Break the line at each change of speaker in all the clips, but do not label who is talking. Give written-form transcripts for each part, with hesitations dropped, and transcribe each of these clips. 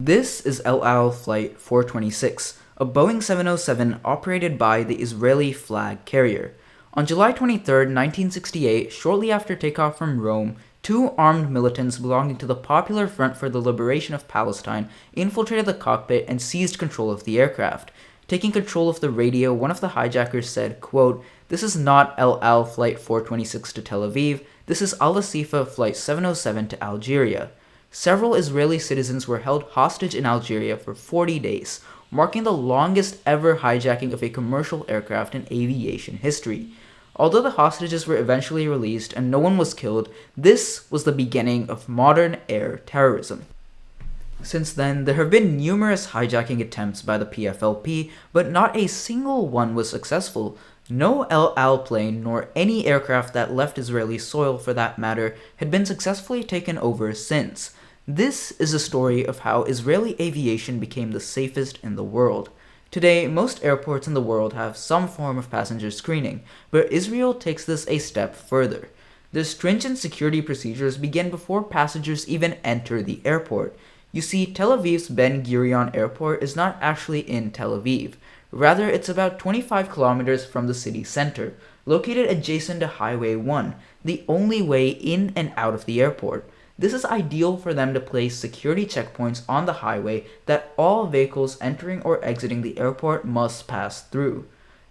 This is El Al Flight 426, a Boeing 707 operated by the Israeli flag carrier. On July 23, 1968, shortly after takeoff from Rome, two armed militants belonging to the Popular Front for the Liberation of Palestine infiltrated the cockpit and seized control of the aircraft. Taking control of the radio, one of the hijackers said, quote, "This is not El Al Flight 426 to Tel Aviv, this is Al Asifa Flight 707 to Algeria." Several Israeli citizens were held hostage in Algeria for 40 days, marking the longest ever hijacking of a commercial aircraft in aviation history. Although the hostages were eventually released and no one was killed, this was the beginning of modern air terrorism. Since then, there have been numerous hijacking attempts by the PFLP, but not a single one was successful. No El Al plane, nor any aircraft that left Israeli soil for that matter, had been successfully taken over since. This is a story of how Israeli aviation became the safest in the world. Today, most airports in the world have some form of passenger screening, but Israel takes this a step further. The stringent security procedures begin before passengers even enter the airport. You see, Tel Aviv's Ben Gurion Airport is not actually in Tel Aviv. Rather, it's about 25 kilometers from the city center, located adjacent to Highway 1, the only way in and out of the airport. This is ideal for them to place security checkpoints on the highway that all vehicles entering or exiting the airport must pass through.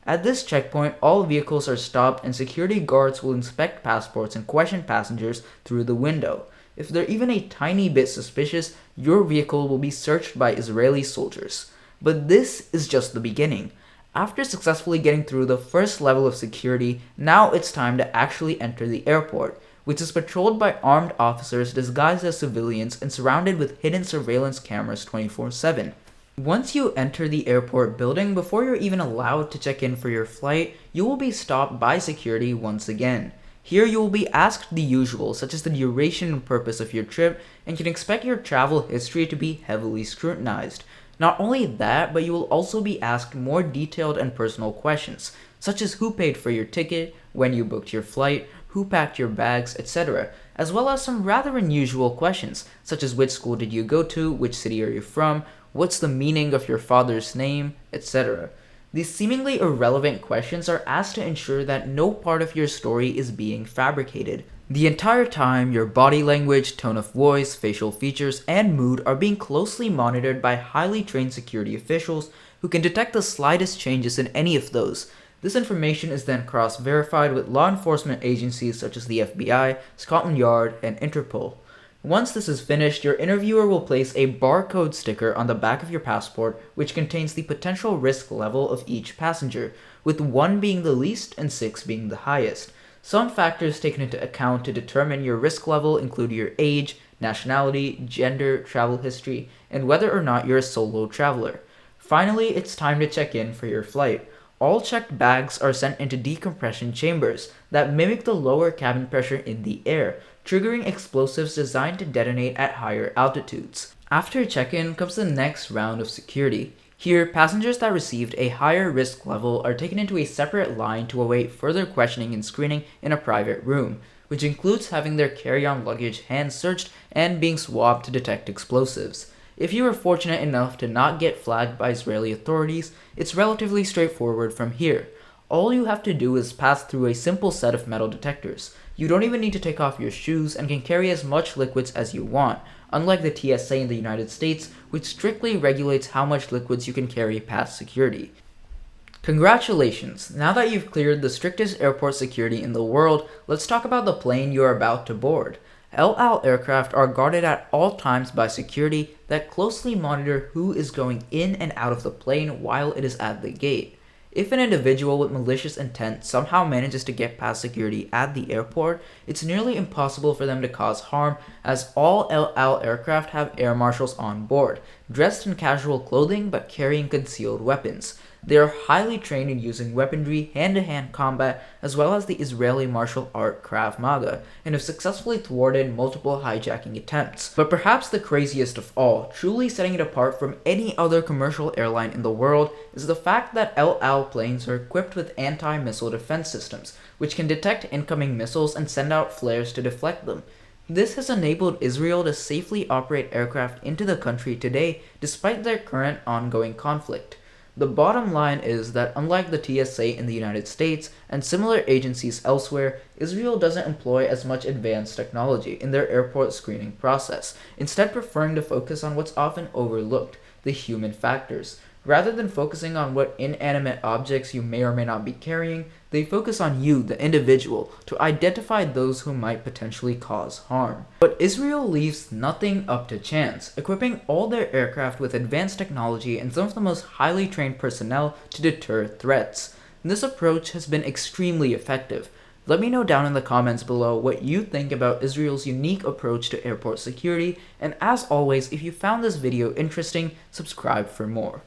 At this checkpoint, all vehicles are stopped and security guards will inspect passports and question passengers through the window. If they're even a tiny bit suspicious, your vehicle will be searched by Israeli soldiers. But this is just the beginning. After successfully getting through the first level of security, now it's time to actually enter the airport, which is patrolled by armed officers disguised as civilians and surrounded with hidden surveillance cameras 24/7. Once you enter the airport building, before you're even allowed to check in for your flight, you will be stopped by security once again. Here you will be asked the usual, such as the duration and purpose of your trip, and can expect your travel history to be heavily scrutinized. Not only that, but you will also be asked more detailed and personal questions, such as who paid for your ticket, when you booked your flight, who packed your bags, etc., as well as some rather unusual questions, such as which school did you go to, which city are you from, what's the meaning of your father's name, etc. These seemingly irrelevant questions are asked to ensure that no part of your story is being fabricated. The entire time, your body language, tone of voice, facial features, and mood are being closely monitored by highly trained security officials who can detect the slightest changes in any of those. This information is then cross-verified with law enforcement agencies such as the FBI, Scotland Yard, and Interpol. Once this is finished, your interviewer will place a barcode sticker on the back of your passport which contains the potential risk level of each passenger, with 1 being the least and 6 being the highest. Some factors taken into account to determine your risk level include your age, nationality, gender, travel history, and whether or not you're a solo traveler. Finally, it's time to check in for your flight. All checked bags are sent into decompression chambers that mimic the lower cabin pressure in the air, triggering explosives designed to detonate at higher altitudes. After check-in comes the next round of security. Here, passengers that received a higher risk level are taken into a separate line to await further questioning and screening in a private room, which includes having their carry-on luggage hand searched and being swabbed to detect explosives. If you are fortunate enough to not get flagged by Israeli authorities, it's relatively straightforward from here. All you have to do is pass through a simple set of metal detectors. You don't even need to take off your shoes and can carry as much liquids as you want, unlike the TSA in the United States, which strictly regulates how much liquids you can carry past security. Congratulations! Now that you've cleared the strictest airport security in the world, let's talk about the plane you're about to board. El Al aircraft are guarded at all times by security that closely monitor who is going in and out of the plane while it is at the gate. If an individual with malicious intent somehow manages to get past security at the airport, it's nearly impossible for them to cause harm, as all El Al aircraft have air marshals on board, dressed in casual clothing but carrying concealed weapons. They are highly trained in using weaponry, hand-to-hand combat, as well as the Israeli martial art Krav Maga, and have successfully thwarted multiple hijacking attempts. But perhaps the craziest of all, truly setting it apart from any other commercial airline in the world, is the fact that El Al planes are equipped with anti-missile defense systems, which can detect incoming missiles and send out flares to deflect them. This has enabled Israel to safely operate aircraft into the country today despite their current ongoing conflict. The bottom line is that unlike the TSA in the United States and similar agencies elsewhere, Israel doesn't employ as much advanced technology in their airport screening process, instead preferring to focus on what's often overlooked, the human factors. Rather than focusing on what inanimate objects you may or may not be carrying, they focus on you, the individual, to identify those who might potentially cause harm. But Israel leaves nothing up to chance, equipping all their aircraft with advanced technology and some of the most highly trained personnel to deter threats. This approach has been extremely effective. Let me know down in the comments below what you think about Israel's unique approach to airport security, and as always, if you found this video interesting, subscribe for more.